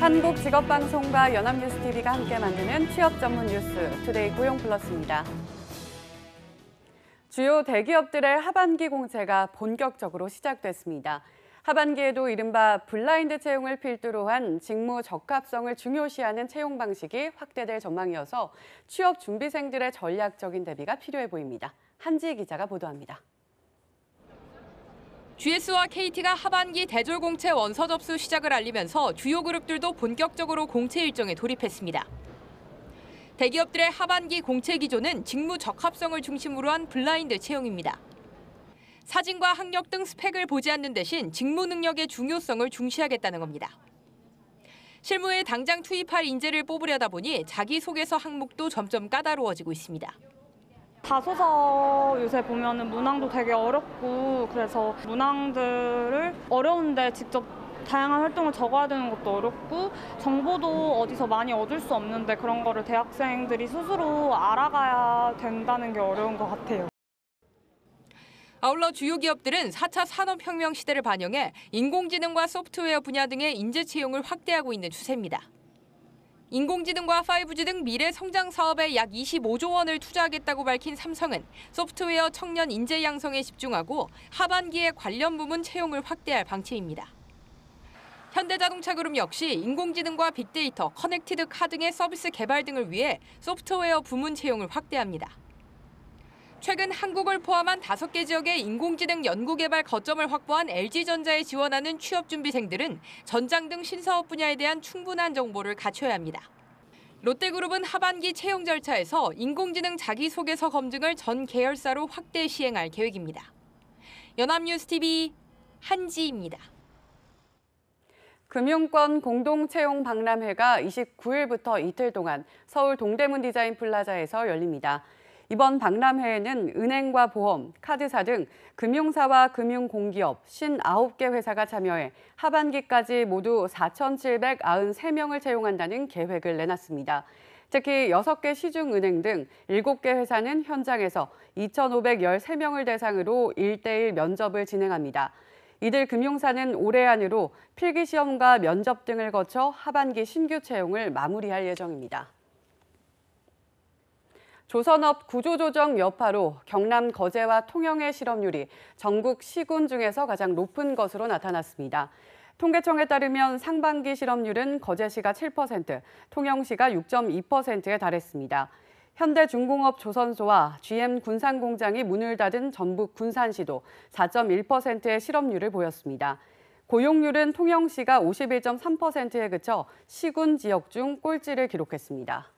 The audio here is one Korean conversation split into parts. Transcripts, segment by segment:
한국직업방송과 연합뉴스TV가 함께 만드는 취업 전문 뉴스 투데이 고용플러스입니다. 주요 대기업들의 하반기 공채가 본격적으로 시작됐습니다. 하반기에도 이른바 블라인드 채용을 필두로 한 직무 적합성을 중요시하는 채용 방식이 확대될 전망이어서 취업 준비생들의 전략적인 대비가 필요해 보입니다. 한지희 기자가 보도합니다. GS와 KT가 하반기 대졸 공채 원서 접수 시작을 알리면서 주요 그룹들도 본격적으로 공채 일정에 돌입했습니다. 대기업들의 하반기 공채 기조는 직무 적합성을 중심으로 한 블라인드 채용입니다. 사진과 학력 등 스펙을 보지 않는 대신 직무 능력의 중요성을 중시하겠다는 겁니다. 실무에 당장 투입할 인재를 뽑으려다 보니 자기소개서 항목도 점점 까다로워지고 있습니다. 자소서 요새 보면은 문항도 되게 어렵고 그래서 문항들을 어려운데 직접 다양한 활동을 적어야 되는 것도 어렵고 정보도 어디서 많이 얻을 수 없는데 그런 거를 대학생들이 스스로 알아가야 된다는 게 어려운 것 같아요. 아울러 주요 기업들은 4차 산업혁명 시대를 반영해 인공지능과 소프트웨어 분야 등의 인재 채용을 확대하고 있는 추세입니다. 인공지능과 5G 등 미래 성장 사업에 약 25조 원을 투자하겠다고 밝힌 삼성은 소프트웨어 청년 인재 양성에 집중하고 하반기에 관련 부문 채용을 확대할 방침입니다. 현대자동차그룹 역시 인공지능과 빅데이터, 커넥티드 카 등의 서비스 개발 등을 위해 소프트웨어 부문 채용을 확대합니다. 최근 한국을 포함한 5개 지역의 인공지능 연구개발 거점을 확보한 LG전자에 지원하는 취업준비생들은 전장 등 신사업 분야에 대한 충분한 정보를 갖춰야 합니다. 롯데그룹은 하반기 채용 절차에서 인공지능 자기소개서 검증을 전 계열사로 확대 시행할 계획입니다. 연합뉴스TV 한지입니다. 금융권 공동채용 박람회가 29일부터 이틀 동안 서울 동대문 디자인 플라자에서 열립니다. 이번 박람회에는 은행과 보험, 카드사 등 금융사와 금융공기업 59개 회사가 참여해 하반기까지 모두 4,793명을 채용한다는 계획을 내놨습니다. 특히 6개 시중은행 등 7개 회사는 현장에서 2,513명을 대상으로 1:1 면접을 진행합니다. 이들 금융사는 올해 안으로 필기시험과 면접 등을 거쳐 하반기 신규 채용을 마무리할 예정입니다. 조선업 구조조정 여파로 경남 거제와 통영의 실업률이 전국 시군 중에서 가장 높은 것으로 나타났습니다. 통계청에 따르면 상반기 실업률은 거제시가 7%, 통영시가 6.2%에 달했습니다. 현대중공업 조선소와 GM 군산공장이 문을 닫은 전북 군산시도 4.1%의 실업률을 보였습니다. 고용률은 통영시가 51.3%에 그쳐 시군 지역 중 꼴찌를 기록했습니다.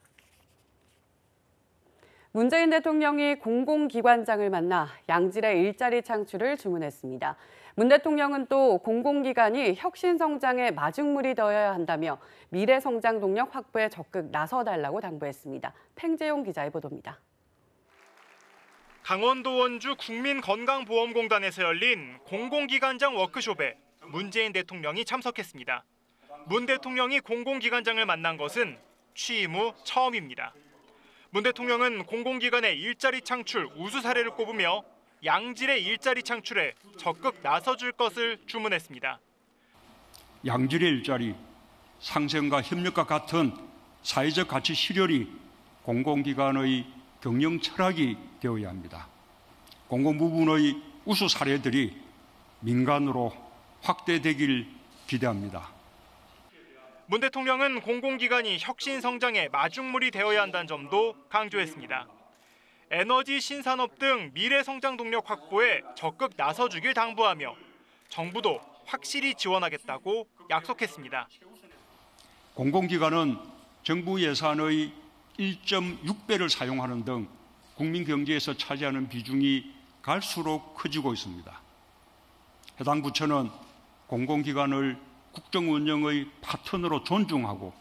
문재인 대통령이 공공기관장을 만나 양질의 일자리 창출을 주문했습니다. 문 대통령은 또 공공기관이 혁신성장의 마중물이 되어야 한다며 미래성장 동력 확보에 적극 나서달라고 당부했습니다. 팽재용 기자의 보도입니다. 강원도 원주 국민건강보험공단에서 열린 공공기관장 워크숍에 문재인 대통령이 참석했습니다. 문 대통령이 공공기관장을 만난 것은 취임 후 처음입니다. 문 대통령은 공공기관의 일자리 창출 우수 사례를 꼽으며 양질의 일자리 창출에 적극 나서줄 것을 주문했습니다. 양질의 일자리, 상생과 협력과 같은 사회적 가치 실현이 공공기관의 경영 철학이 되어야 합니다. 공공부문의 우수 사례들이 민간으로 확대되길 기대합니다. 문 대통령은 공공기관이 혁신 성장의 마중물이 되어야 한다는 점도 강조했습니다. 에너지 신산업 등 미래 성장 동력 확보에 적극 나서주길 당부하며 정부도 확실히 지원하겠다고 약속했습니다. 공공기관은 정부 예산의 1.6배를 사용하는 등 국민 경제에서 차지하는 비중이 갈수록 커지고 있습니다. 해당 부처는 공공기관을 국정 운영의 파트너로 존중하고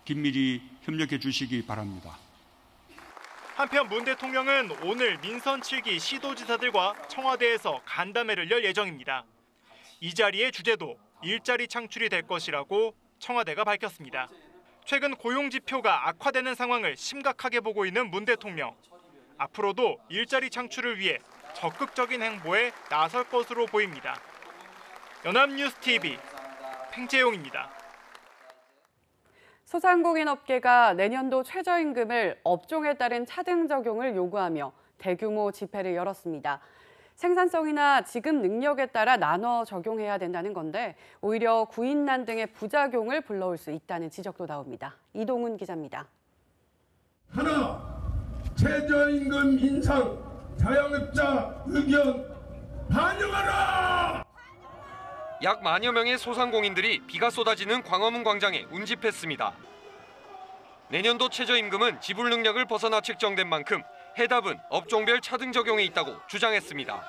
긴밀히 협력해 주시기 바랍니다. 한편 문 대통령은 오늘 민선 7기 시도지사들과 청와대에서 간담회를 열 예정입니다. 이 자리의 주제도 일자리 창출이 될 것이라고 청와대가 밝혔습니다. 최근 고용 지표가 악화되는 상황을 심각하게 보고 있는 문 대통령. 앞으로도 일자리 창출을 위해 적극적인 행보에 나설 것으로 보입니다. 연합뉴스TV 팽재용입니다. 소상공인 업계가 내년도 최저임금을 업종에 따른 차등 적용을 요구하며 대규모 집회를 열었습니다. 생산성이나 지급 능력에 따라 나눠 적용해야 된다는 건데 오히려 구인난 등의 부작용을 불러올 수 있다는 지적도 나옵니다. 이동훈 기자입니다. 하나, 최저임금 인상 자영업자 의견 반영하라! 약 만여 명의 소상공인들이 비가 쏟아지는 광화문 광장에 운집했습니다. 내년도 최저임금은 지불 능력을 벗어나 책정된 만큼 해답은 업종별 차등 적용에 있다고 주장했습니다.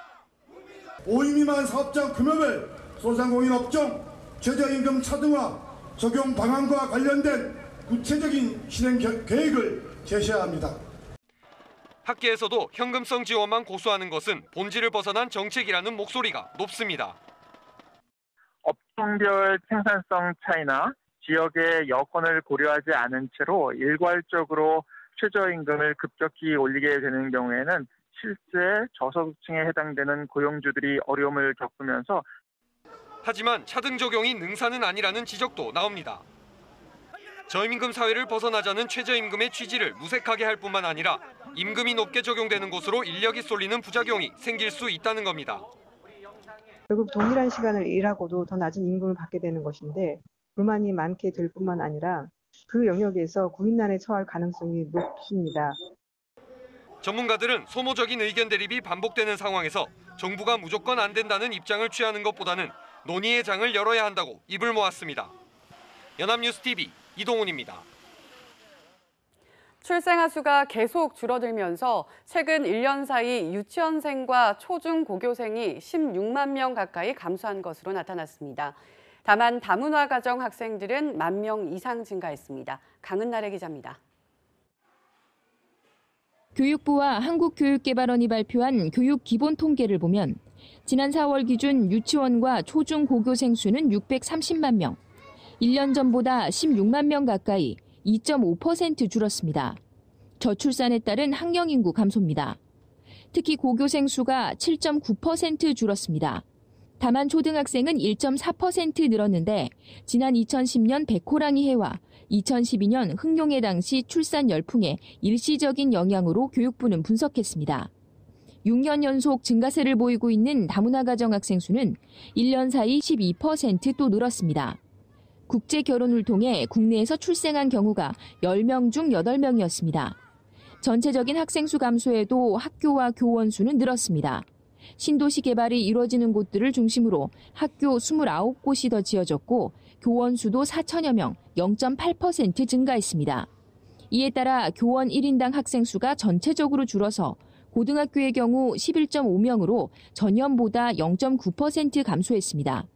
5인 미만 사업장 금액을 소상공인 업종 최저임금 차등화 적용 방안과 관련된 구체적인 실행 계획을 제시해야 합니다. 학계에서도 현금성 지원만 고수하는 것은 본질을 벗어난 정책이라는 목소리가 높습니다. 업종별 생산성 차이나 지역의 여건을 고려하지 않은 채로 일괄적으로 최저임금을 급격히 올리게 되는 경우에는 실제 저소득층에 해당되는 고용주들이 어려움을 겪으면서 하지만 차등 적용이 능사는 아니라는 지적도 나옵니다. 저임금 사회를 벗어나자는 최저임금의 취지를 무색하게 할 뿐만 아니라 임금이 높게 적용되는 곳으로 인력이 쏠리는 부작용이 생길 수 있다는 겁니다. 결국 동일한 시간을 일하고도 더 낮은 임금을 받게 되는 것인데 불만이 많게 될 뿐만 아니라 그 영역에서 구인난에 처할 가능성이 높습니다. 전문가들은 소모적인 의견 대립이 반복되는 상황에서 정부가 무조건 안 된다는 입장을 취하는 것보다는 논의의 장을 열어야 한다고 입을 모았습니다. 연합뉴스TV 이동훈입니다. 출생아 수가 계속 줄어들면서 최근 1년 사이 유치원생과 초중고교생이 16만 명 가까이 감소한 것으로 나타났습니다. 다만 다문화 가정 학생들은 1만 명 이상 증가했습니다. 강은나래 기자입니다. 교육부와 한국교육개발원이 발표한 교육 기본 통계를 보면 지난 4월 기준 유치원과 초중고교생 수는 630만 명, 1년 전보다 16만 명 가까이 2.5% 줄었습니다. 저출산에 따른 학령 인구 감소입니다. 특히 고교생 수가 7.9% 줄었습니다. 다만 초등학생은 1.4% 늘었는데 지난 2010년 백호랑이 해와 2012년 흑룡해 당시 출산 열풍의 일시적인 영향으로 교육부는 분석했습니다. 6년 연속 증가세를 보이고 있는 다문화 가정 학생 수는 1년 사이 12% 또 늘었습니다. 국제 결혼을 통해 국내에서 출생한 경우가 10명 중 8명이었습니다. 전체적인 학생 수 감소에도 학교와 교원 수는 늘었습니다. 신도시 개발이 이루어지는 곳들을 중심으로 학교 29곳이 더 지어졌고 교원 수도 4천여 명, 0.8% 증가했습니다. 이에 따라 교원 1인당 학생 수가 전체적으로 줄어서 고등학교의 경우 11.5명으로 전년보다 0.9% 감소했습니다.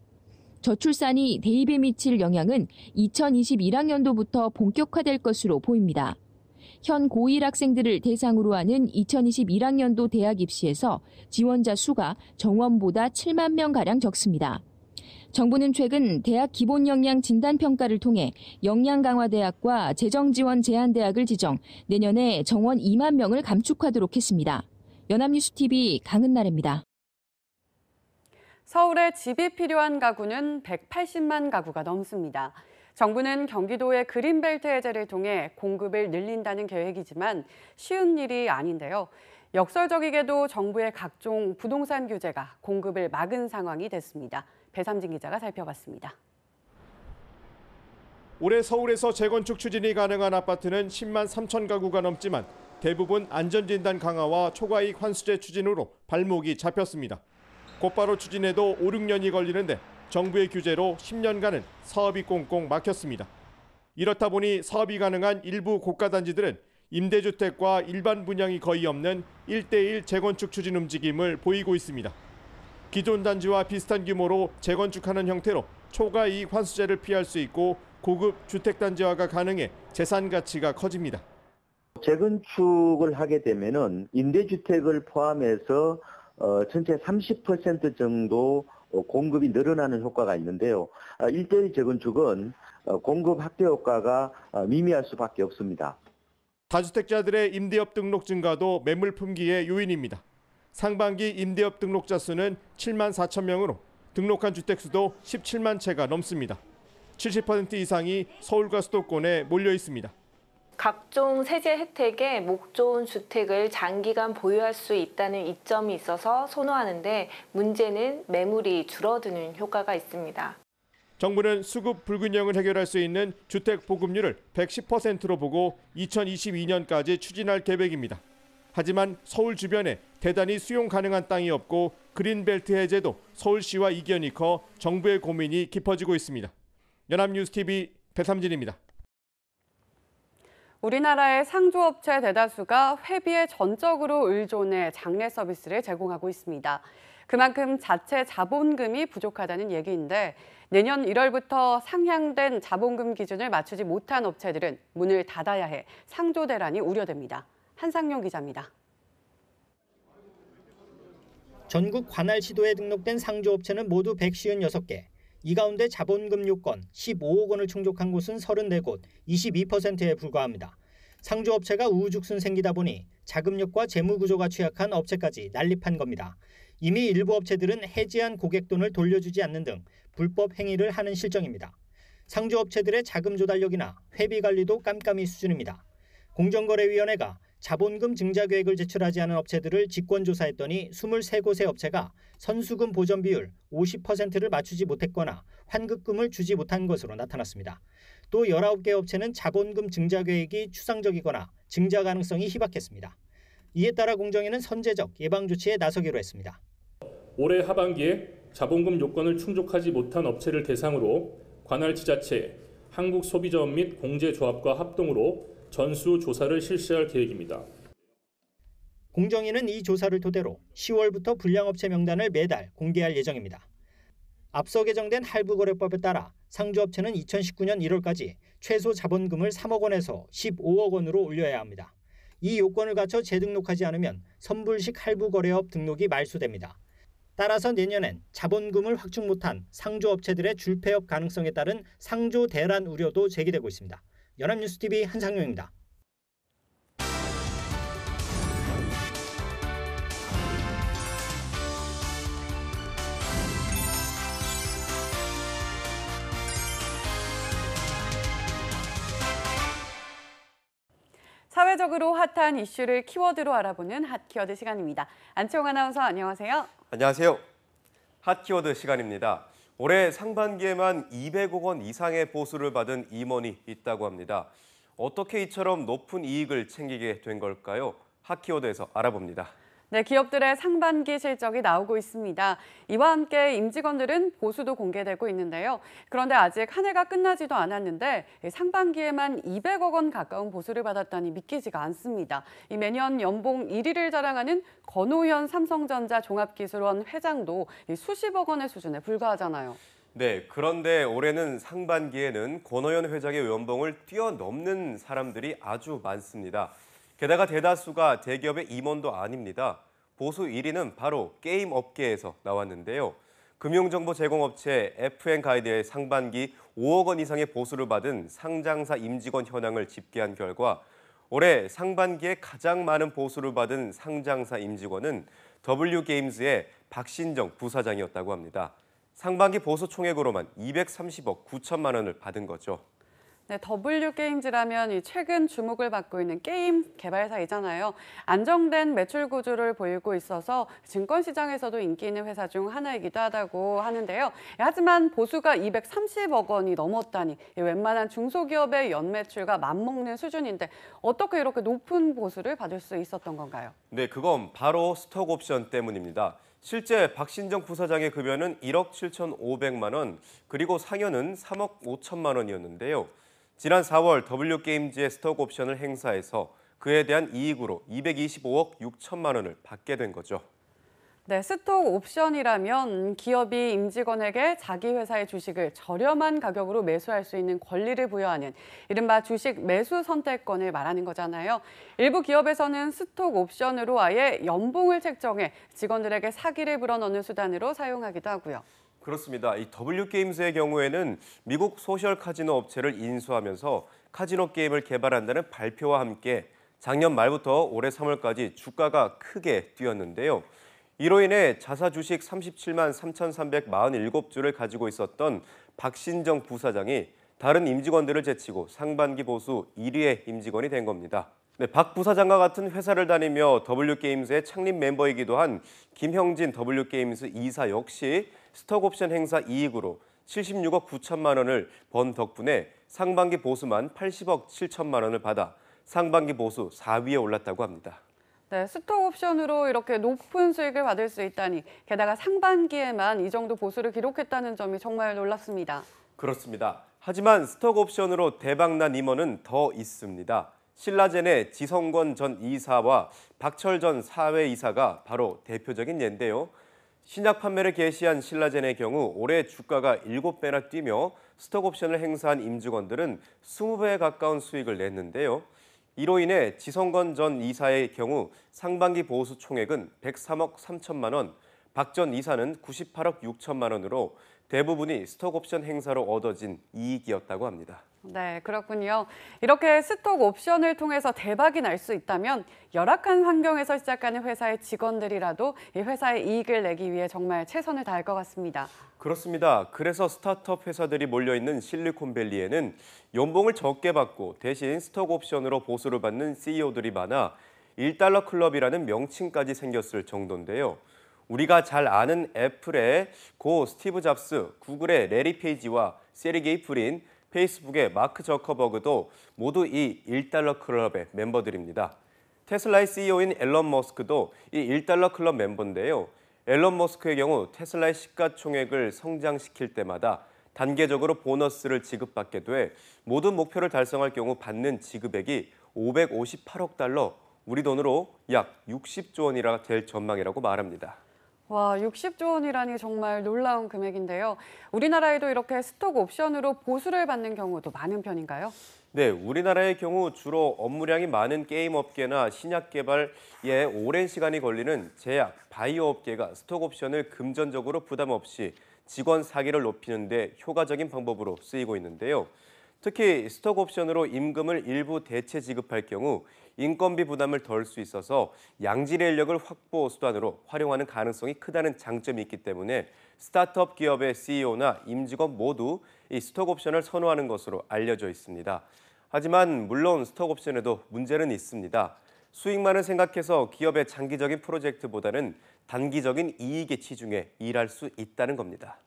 저출산이 대입에 미칠 영향은 2021학년도부터 본격화될 것으로 보입니다. 현 고1 학생들을 대상으로 하는 2021학년도 대학 입시에서 지원자 수가 정원보다 7만 명가량 적습니다. 정부는 최근 대학 기본역량 진단평가를 통해 역량강화대학과 재정지원 제한대학을 지정 내년에 정원 2만 명을 감축하도록 했습니다. 연합뉴스TV 강은나래입니다. 서울에 집이 필요한 가구는 180만 가구가 넘습니다. 정부는 경기도의 그린벨트 해제를 통해 공급을 늘린다는 계획이지만 쉬운 일이 아닌데요. 역설적이게도 정부의 각종 부동산 규제가 공급을 막은 상황이 됐습니다. 배삼진 기자가 살펴봤습니다. 올해 서울에서 재건축 추진이 가능한 아파트는 10만 3천 가구가 넘지만 대부분 안전진단 강화와 초과이익 환수제 추진으로 발목이 잡혔습니다. 곧바로 추진해도 5, 6년이 걸리는데 정부의 규제로 10년간은 사업이 꽁꽁 막혔습니다. 이렇다 보니 사업이 가능한 일부 고가단지들은 임대주택과 일반 분양이 거의 없는 1대1 재건축 추진 움직임을 보이고 있습니다. 기존 단지와 비슷한 규모로 재건축하는 형태로 초과이익 환수제를 피할 수 있고 고급 주택단지화가 가능해 재산 가치가 커집니다. 재건축을 하게 되면은 임대주택을 포함해서 전체 30% 정도 공급이 늘어나는 효과가 있는데요. 1대1 재건축은 공급 확대 효과가 미미할 수밖에 없습니다. 다주택자들의 임대업 등록 증가도 매물 품귀의 요인입니다. 상반기 임대업 등록자 수는 7만 4천 명으로 등록한 주택 수도 17만 채가 넘습니다. 70% 이상이 서울과 수도권에 몰려 있습니다. 각종 세제 혜택에 목 좋은 주택을 장기간 보유할 수 있다는 이점이 있어서 선호하는데 문제는 매물이 줄어드는 효과가 있습니다. 정부는 수급 불균형을 해결할 수 있는 주택 보급률을 110%로 보고 2022년까지 추진할 계획입니다. 하지만 서울 주변에 대단히 수용 가능한 땅이 없고 그린벨트 해제도 서울시와 이견이 커 정부의 고민이 깊어지고 있습니다. 연합뉴스TV 배삼진입니다. 우리나라의 상조업체 대다수가 회비에 전적으로 의존해 장례 서비스를 제공하고 있습니다. 그만큼 자체 자본금이 부족하다는 얘기인데 내년 1월부터 상향된 자본금 기준을 맞추지 못한 업체들은 문을 닫아야 해 상조 대란이 우려됩니다. 한상용 기자입니다. 전국 관할 시도에 등록된 상조업체는 모두 156개. 이 가운데 자본금 요건 15억 원을 충족한 곳은 34곳, 22%에 불과합니다. 상조업체가 우후죽순 생기다 보니 자금력과 재무구조가 취약한 업체까지 난립한 겁니다. 이미 일부 업체들은 해지한 고객 돈을 돌려주지 않는 등 불법 행위를 하는 실정입니다. 상조업체들의 자금 조달력이나 회비 관리도 깜깜이 수준입니다. 공정거래위원회가 자본금 증자 계획을 제출하지 않은 업체들을 직권조사했더니 23곳의 업체가 선수금 보전 비율 50%를 맞추지 못했거나 환급금을 주지 못한 것으로 나타났습니다. 또 19개 업체는 자본금 증자 계획이 추상적이거나 증자 가능성이 희박했습니다. 이에 따라 공정위는 선제적 예방 조치에 나서기로 했습니다. 올해 하반기에 자본금 요건을 충족하지 못한 업체를 대상으로 관할 지자체, 한국소비자원 및 공제조합과 합동으로 전수 조사를 실시할 계획입니다. 공정위는 이 조사를 토대로 10월부터 불량업체 명단을 매달 공개할 예정입니다. 앞서 개정된 할부거래법에 따라 상조업체는 2019년 1월까지 최소 자본금을 3억 원에서 15억 원으로 올려야 합니다. 이 요건을 갖춰 재등록하지 않으면 선불식 할부거래업 등록이 말소됩니다. 따라서 내년엔 자본금을 확충 못한 상조업체들의 줄폐업 가능성에 따른 상조 대란 우려도 제기되고 있습니다. 연합뉴스TV 한상용입니다. 사회적으로 핫한 이슈를 키워드로 알아보는 핫키워드 시간입니다. 안치홍 아나운서 안녕하세요. 안녕하세요. 핫키워드 시간입니다. 올해 상반기에만 200억 원 이상의 보수를 받은 임원이 있다고 합니다. 어떻게 이처럼 높은 이익을 챙기게 된 걸까요? 핫키워드에서 알아봅니다. 네, 기업들의 상반기 실적이 나오고 있습니다. 이와 함께 임직원들은 보수도 공개되고 있는데요. 그런데 아직 한 해가 끝나지도 않았는데 상반기에만 200억 원 가까운 보수를 받았다니 믿기지가 않습니다. 매년 연봉 1위를 자랑하는 권오현 삼성전자 종합기술원 회장도 수십억 원의 수준에 불과하잖아요. 네, 그런데 올해는 상반기에는 권오현 회장의 연봉을 뛰어넘는 사람들이 아주 많습니다. 게다가 대다수가 대기업의 임원도 아닙니다. 보수 1위는 바로 게임 업계에서 나왔는데요. 금융정보 제공업체 FN가이드의 상반기 5억 원 이상의 보수를 받은 상장사 임직원 현황을 집계한 결과 올해 상반기에 가장 많은 보수를 받은 상장사 임직원은 W게임즈의 박신정 부사장이었다고 합니다. 상반기 보수 총액으로만 230억 9천만 원을 받은 거죠. 네, W게임즈라면 최근 주목을 받고 있는 게임 개발사이잖아요. 안정된 매출 구조를 보이고 있어서 증권시장에서도 인기 있는 회사 중 하나이기도 하다고 하는데요. 하지만 보수가 230억 원이 넘었다니 웬만한 중소기업의 연매출과 맞먹는 수준인데 어떻게 이렇게 높은 보수를 받을 수 있었던 건가요? 네, 그건 바로 스톡옵션 때문입니다. 실제 박신정 부사장의 급여는 1억 7,500만 원, 그리고 상여는 3억 5천만 원이었는데요. 지난 4월 W게임즈의 스톡옵션을 행사해서 그에 대한 이익으로 225억 6천만 원을 받게 된 거죠. 네, 스톡옵션이라면 기업이 임직원에게 자기 회사의 주식을 저렴한 가격으로 매수할 수 있는 권리를 부여하는 이른바 주식 매수 선택권을 말하는 거잖아요. 일부 기업에서는 스톡옵션으로 아예 연봉을 책정해 직원들에게 사기를 불어넣는 수단으로 사용하기도 하고요. 그렇습니다. 이 W게임즈의 경우에는 미국 소셜 카지노 업체를 인수하면서 카지노 게임을 개발한다는 발표와 함께 작년 말부터 올해 3월까지 주가가 크게 뛰었는데요. 이로 인해 자사 주식 37만 3,347주를 가지고 있었던 박신정 부사장이 다른 임직원들을 제치고 상반기 보수 1위의 임직원이 된 겁니다. 네, 박 부사장과 같은 회사를 다니며 W게임스의 창립 멤버이기도 한 김형진 W게임스 이사 역시 스톡옵션 행사 이익으로 76억 9천만 원을 번 덕분에 상반기 보수만 80억 7천만 원을 받아 상반기 보수 4위에 올랐다고 합니다. 네, 스톡 옵션으로 이렇게 높은 수익을 받을 수 있다니, 게다가 상반기에만 이 정도 보수를 기록했다는 점이 정말 놀랍습니다. 그렇습니다. 하지만 스톡 옵션으로 대박난 임원은 더 있습니다. 신라젠의 지성권 전 이사와 박철 전 사회이사가 바로 대표적인 예인데요. 신약 판매를 개시한 신라젠의 경우 올해 주가가 7배나 뛰며 스톡 옵션을 행사한 임직원들은 20배에 가까운 수익을 냈는데요. 이로 인해 지성건 전 이사의 경우 상반기 보수 총액은 103억 3천만 원, 박 전 이사는 98억 6천만 원으로 대부분이 스톡 옵션 행사로 얻어진 이익이었다고 합니다. 네, 그렇군요. 이렇게 스톡 옵션을 통해서 대박이 날 수 있다면 열악한 환경에서 시작하는 회사의 직원들이라도 이 회사의 이익을 내기 위해 정말 최선을 다할 것 같습니다. 그렇습니다. 그래서 스타트업 회사들이 몰려있는 실리콘밸리에는 연봉을 적게 받고 대신 스톡 옵션으로 보수를 받는 CEO들이 많아 1달러 클럽이라는 명칭까지 생겼을 정도인데요. 우리가 잘 아는 애플의 고 스티브 잡스, 구글의 레리 페이지와 세르게이 브린, 페이스북의 마크 저커버그도 모두 이 1달러 클럽의 멤버들입니다. 테슬라의 CEO인 앨런 머스크도 이 1달러 클럽 멤버인데요. 앨런 머스크의 경우 테슬라의 시가총액을 성장시킬 때마다 단계적으로 보너스를 지급받게 돼 모든 목표를 달성할 경우 받는 지급액이 558억 달러, 우리 돈으로 약 60조 원이라 될 전망이라고 말합니다. 와, 60조 원이라니 정말 놀라운 금액인데요. 우리나라에도 이렇게 스톡 옵션으로 보수를 받는 경우도 많은 편인가요? 네, 우리나라의 경우 주로 업무량이 많은 게임 업계나 신약 개발에 오랜 시간이 걸리는 제약, 바이오 업계가 스톡 옵션을 금전적으로 부담 없이 직원 사기를 높이는 데 효과적인 방법으로 쓰이고 있는데요. 특히 스톡 옵션으로 임금을 일부 대체 지급할 경우 인건비 부담을 덜 수 있어서 양질의 인력을 확보 수단으로 활용하는 가능성이 크다는 장점이 있기 때문에 스타트업 기업의 CEO나 임직원 모두 이 스톡 옵션을 선호하는 것으로 알려져 있습니다. 하지만 물론 스톡 옵션에도 문제는 있습니다. 수익만을 생각해서 기업의 장기적인 프로젝트보다는 단기적인 이익에 치중해 일할 수 있다는 겁니다.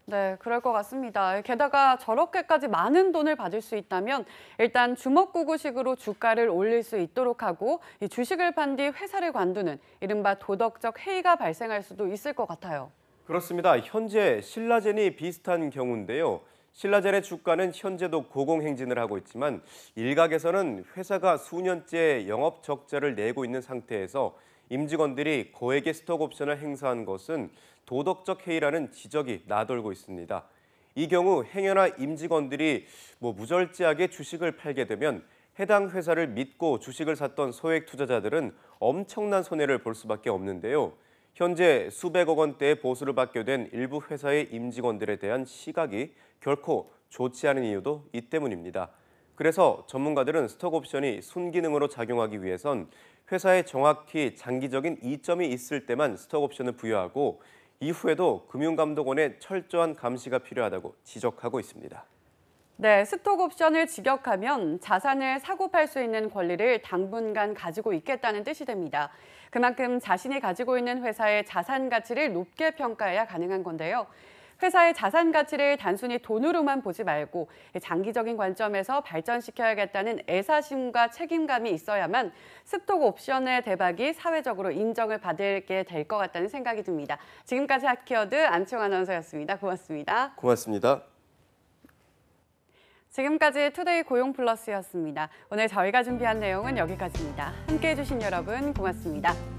네, 그럴 것 같습니다. 게다가 저렇게까지 많은 돈을 받을 수 있다면 일단 주먹구구식으로 주가를 올릴 수 있도록 하고 이 주식을 판 뒤 회사를 관두는 이른바 도덕적 해이가 발생할 수도 있을 것 같아요. 그렇습니다. 현재 신라젠이 비슷한 경우인데요. 신라젠의 주가는 현재도 고공행진을 하고 있지만 일각에서는 회사가 수년째 영업 적자를 내고 있는 상태에서 임직원들이 거액의 스톡 옵션을 행사한 것은 도덕적 해이라는 지적이 나돌고 있습니다. 이 경우 행여나 임직원들이 무절제하게 주식을 팔게 되면 해당 회사를 믿고 주식을 샀던 소액 투자자들은 엄청난 손해를 볼 수밖에 없는데요. 현재 수백억 원대의 보수를 받게 된 일부 회사의 임직원들에 대한 시각이 결코 좋지 않은 이유도 이 때문입니다. 그래서 전문가들은 스톡 옵션이 순기능으로 작용하기 위해선 회사에 정확히 장기적인 이점이 있을 때만 스톡 옵션을 부여하고 이후에도 금융감독원의 철저한 감시가 필요하다고 지적하고 있습니다. 네, 스톡 옵션을 직역하면 자산을 사고 팔 수 있는 권리를 당분간 가지고 있겠다는 뜻이 됩니다. 그만큼 자신이 가지고 있는 회사의 자산 가치를 높게 평가해야 가능한 건데요. 회사의 자산 가치를 단순히 돈으로만 보지 말고 장기적인 관점에서 발전시켜야겠다는 애사심과 책임감이 있어야만 스톡 옵션의 대박이 사회적으로 인정을 받게 될 것 같다는 생각이 듭니다. 지금까지 핫키워드 안치홍 아나운서였습니다. 고맙습니다. 고맙습니다. 지금까지 투데이 고용 플러스였습니다. 오늘 저희가 준비한 내용은 여기까지입니다. 함께해 주신 여러분 고맙습니다.